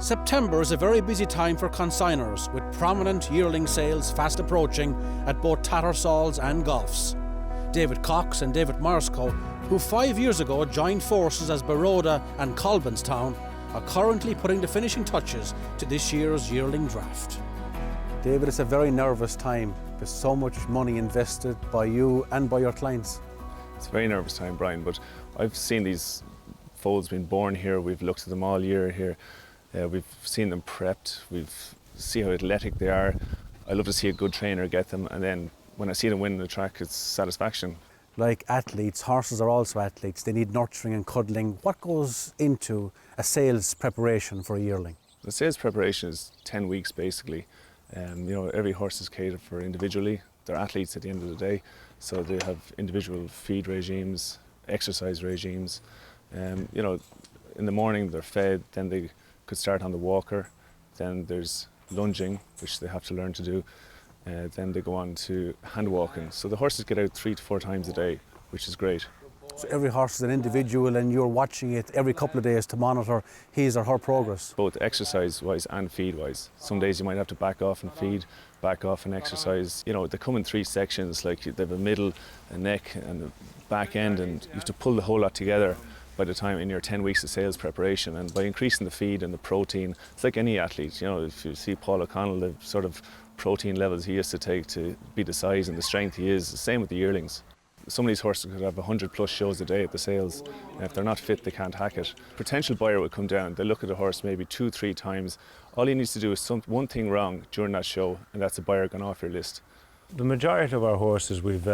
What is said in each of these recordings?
September is a very busy time for consigners, with prominent yearling sales fast approaching at both Tattersalls and Goffs. David Cox and David Myerscough, who 5 years ago joined forces as Baroda and Colbinstown, are currently putting the finishing touches to this year's yearling draft. David, it's a very nervous time. There's so much money invested by you and by your clients. It's a very nervous time, Brian, but I've seen these foals being born here. We've looked at them all year here. We've seen them prepped. We've seen how athletic they are. I love to see a good trainer get them, and then when I see them win the track, it's satisfaction. Like athletes, horses are also athletes. They need nurturing and cuddling. What goes into a sales preparation for a yearling? The sales preparation is 10 weeks basically. Every horse is catered for individually. They're athletes at the end of the day, so they have individual feed regimes, exercise regimes. In the morning they're fed, then they could start on the walker, then there's lunging, which they have to learn to do, then they go on to hand walking. So the horses get out 3 to 4 times a day, which is great. So every horse is an individual and you're watching it every couple of days to monitor his or her progress? Both exercise-wise and feed-wise. Some days you might have to back off and feed, back off and exercise. They come in 3 sections, like they have a middle, a neck and a back end, and you have to pull the whole lot together by the time in your 10 weeks of sales preparation. And by increasing the feed and the protein, it's like any athlete. If you see Paul O'Connell, the sort of protein levels he has to take to be the size and the strength he is, the same with the yearlings. Some of these horses could have 100 plus shows a day at the sales, and if they're not fit, they can't hack it. Potential buyer would come down, they look at the horse maybe 2-3 times. All he needs to do is one thing wrong during that show, and that's a buyer gone off your list. The majority of our horses we've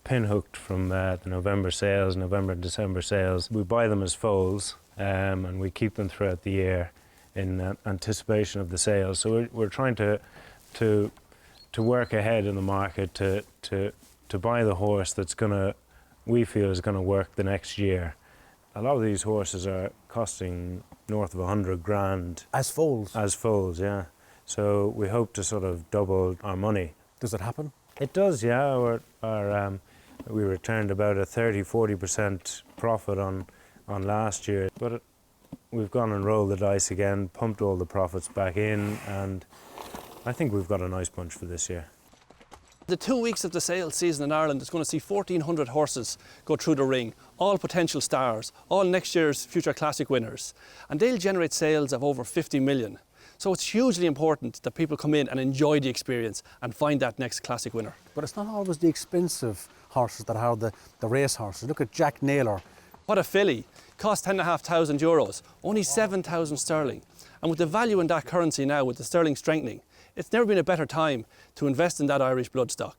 pinhooked from the November sales, November and December sales. We buy them as foals, and we keep them throughout the year in anticipation of the sales. So we're trying to work ahead in the market to buy the horse that's we feel is gonna work the next year. A lot of these horses are costing north of 100 grand. As foals? As foals, yeah. So we hope to sort of double our money. Does it happen? It does, yeah. We returned about a 30-40% profit on last year, but we've gone and rolled the dice again, pumped all the profits back in, and I think we've got a nice bunch for this year. The 2 weeks of the sales season in Ireland is going to see 1,400 horses go through the ring, all potential stars, all next year's future classic winners, and they'll generate sales of over 50 million. So it's hugely important that people come in and enjoy the experience and find that next classic winner. But it's not always the expensive horses that are the race horses. Look at Jack Naylor. What a filly! Cost 10,500 euros, only 7,000 sterling. And with the value in that currency now, with the sterling strengthening, it's never been a better time to invest in that Irish bloodstock.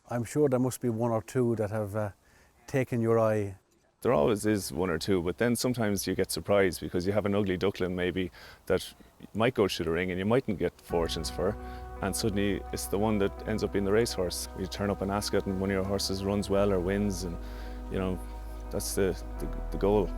I'm sure there must be 1 or 2 that have taken your eye. There always is 1 or 2, but then sometimes you get surprised because you have an ugly duckling maybe that might go through the ring and you mightn't get fortunes for, and suddenly it's the one that ends up being the racehorse. You turn up in Ascot and one of your horses runs well or wins, and that's the goal.